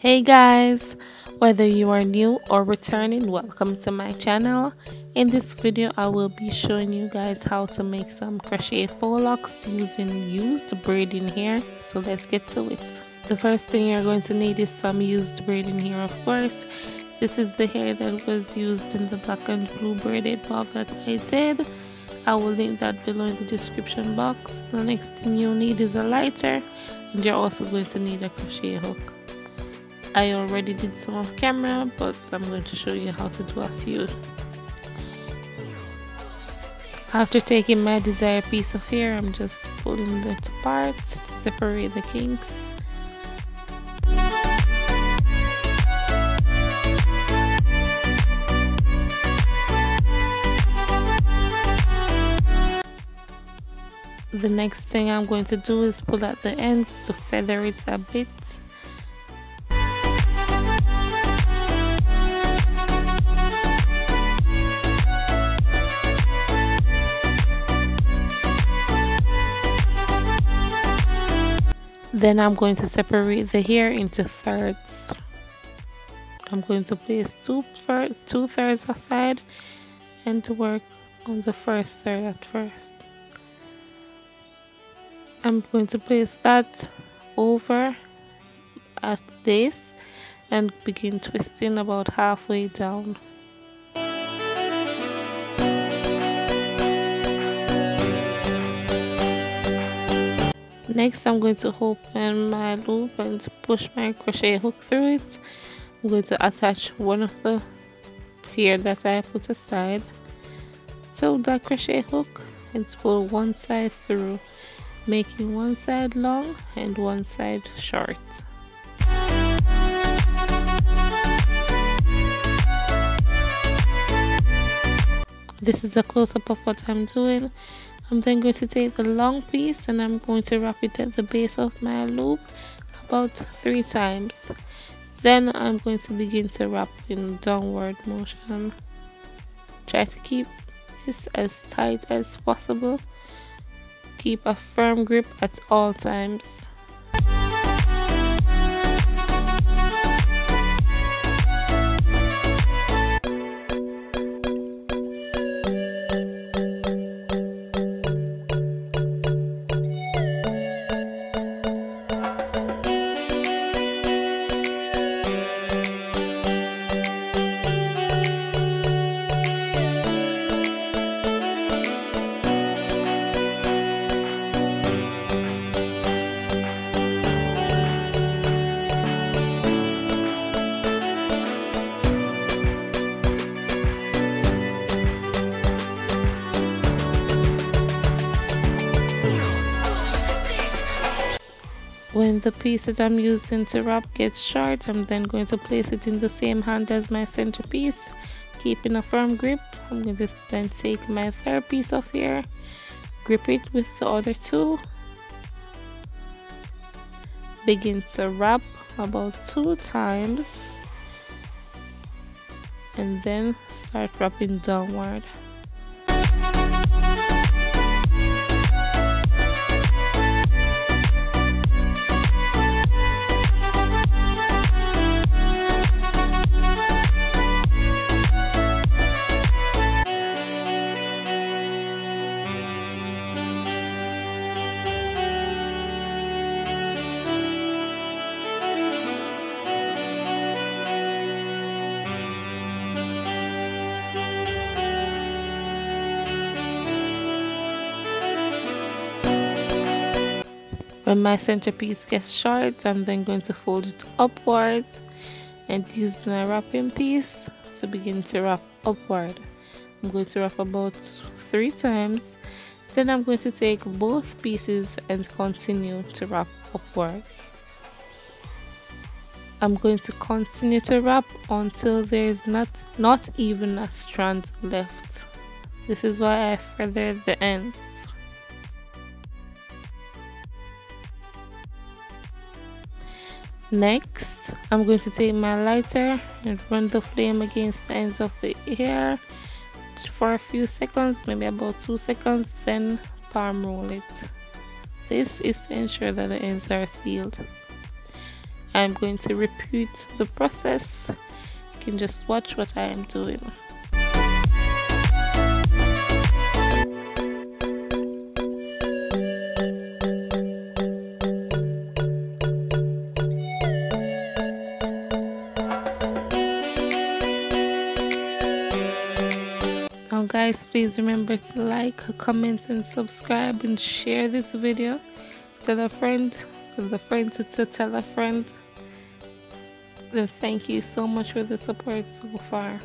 Hey guys, whether you are new or returning, welcome to my channel. In this video I will be showing you guys how to make some crochet faux locks using used braiding hair. So let's get to it. The first thing you're going to need is some used braiding hair, of course. This is the hair that was used in the black and blue braided bob that I did. I will link that below in the description box. The next thing you need is a lighter, and you're also going to need a crochet hook. I already did some off camera, but I'm going to show you how to do a few. After taking my desired piece of hair, I'm just pulling it apart to separate the kinks. The next thing I'm going to do is pull at the ends to feather it a bit. Then I'm going to separate the hair into thirds. I'm going to place two thirds aside and to work on the first third at first. I'm going to place that over at this and begin twisting about halfway down. Next, I'm going to open my loop and push my crochet hook through it. I'm going to attach one of the hair that I put aside. So that crochet hook and pull one side through, making one side long and one side short. This is a close-up of what I'm doing. I'm then going to take the long piece and I'm going to wrap it at the base of my loop about 3 times. Then I'm going to begin to wrap in downward motion. Try to keep this as tight as possible. Keep a firm grip at all times. When the piece that I'm using to wrap gets short, I'm then going to place it in the same hand as my centerpiece, keeping a firm grip. I'm going to then take my third piece of hair, grip it with the other two, begin to wrap about 2 times, and then start wrapping downward. When my centerpiece gets short, I'm then going to fold it upwards and use my wrapping piece to begin to wrap upward. I'm going to wrap about 3 times. Then I'm going to take both pieces and continue to wrap upwards. I'm going to continue to wrap until there is not even a strand left. This is why I feathered the ends. Next, I'm going to take my lighter and run the flame against the ends of the hair for a few seconds, maybe about 2 seconds, then palm roll it. This is to ensure that the ends are sealed. I'm going to repeat the process. You can just watch what I am doing. Now guys, please remember to like, comment and subscribe and share this video. Tell a friend, tell a friend to tell a friend. Then thank you so much for the support so far.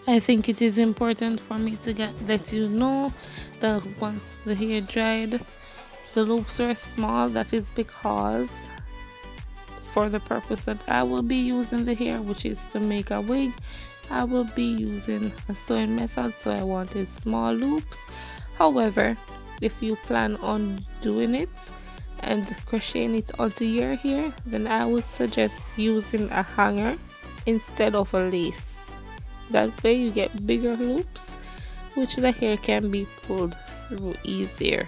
I think it is important for me to let you know that once the hair dried, the loops are small. That is because for the purpose that I will be using the hair, which is to make a wig, I will be using a sewing method, so I wanted small loops. However, if you plan on doing it and crocheting it onto your hair, then I would suggest using a hanger instead of a lace. That way you get bigger loops, which the hair can be pulled through easier.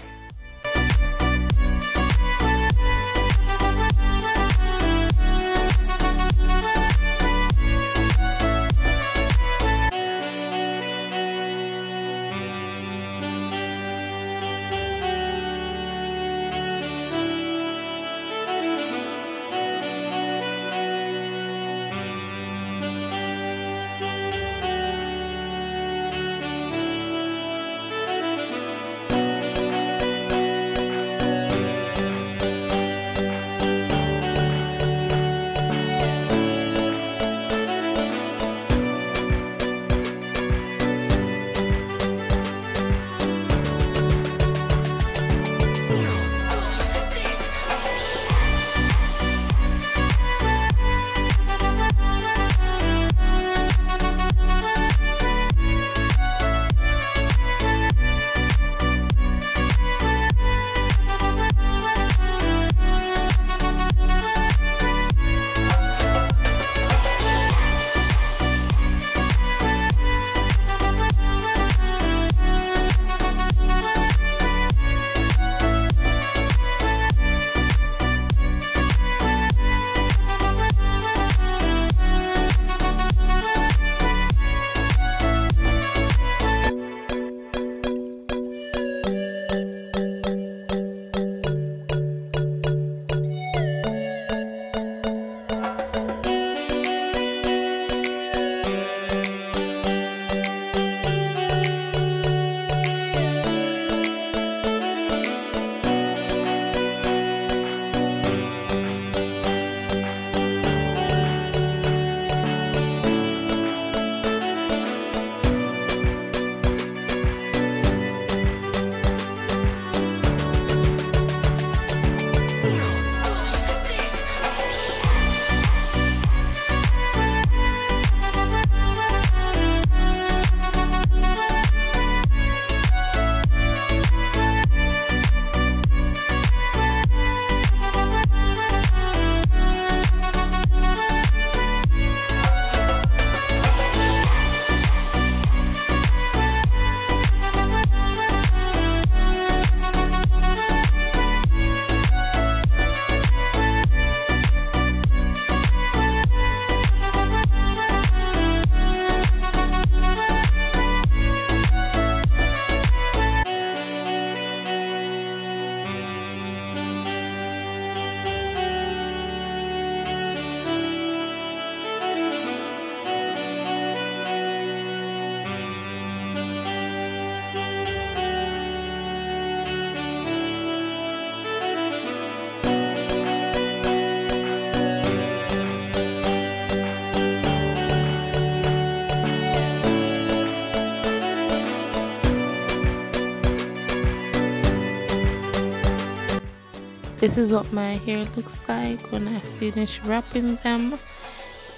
This is what my hair looks like when I finish wrapping them.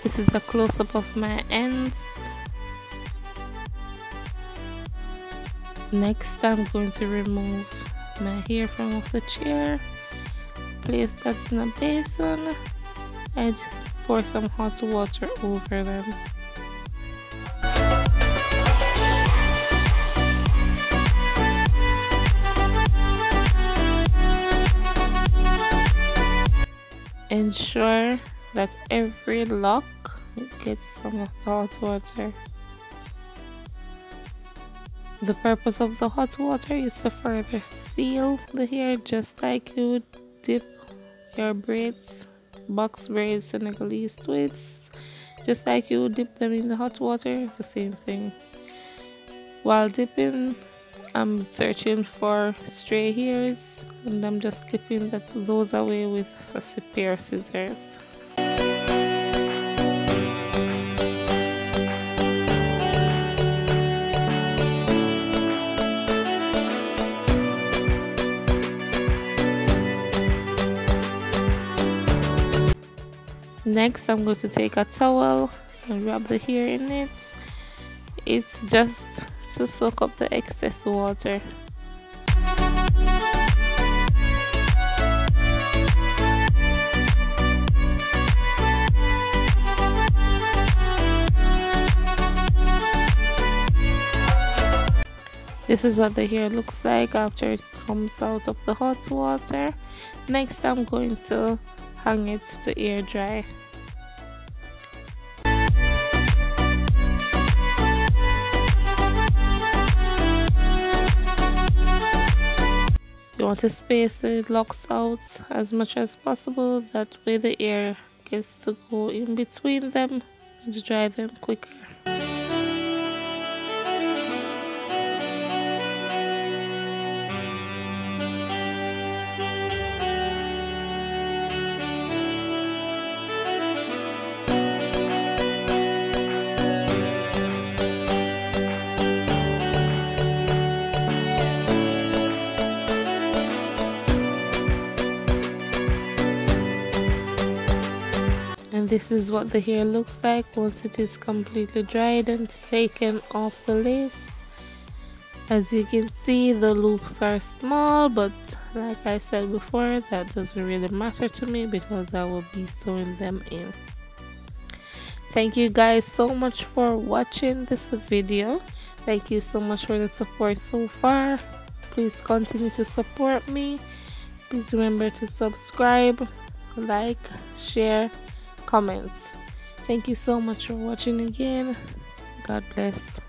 This is a close-up of my ends. Next, I'm going to remove my hair from off the chair, place that in a basin, and pour some hot water over them. ensure that every lock gets some of the hot water. The purpose of the hot water is to further seal the hair, just like you would dip your braids, box braids, Senegalese twists, just like you would dip them in the hot water. It's the same thing. While dipping, I'm searching for stray hairs and I'm just clipping those away with a pair of scissors. Next, I'm going to take a towel and rub the hair in it. It's just to soak up the excess water. This is what the hair looks like after it comes out of the hot water. Next, I'm going to hang it to air dry. You want to space the locks out as much as possible, that way the air gets to go in between them and dry them quicker. And this is what the hair looks like once it is completely dried and taken off the lace. As you can see, the loops are small, but like I said before, that doesn't really matter to me because I will be sewing them in. Thank you guys so much for watching this video. Thank you so much for the support so far. Please continue to support me. Please remember to subscribe, like, share, comments. Thank you so much for watching again. God bless.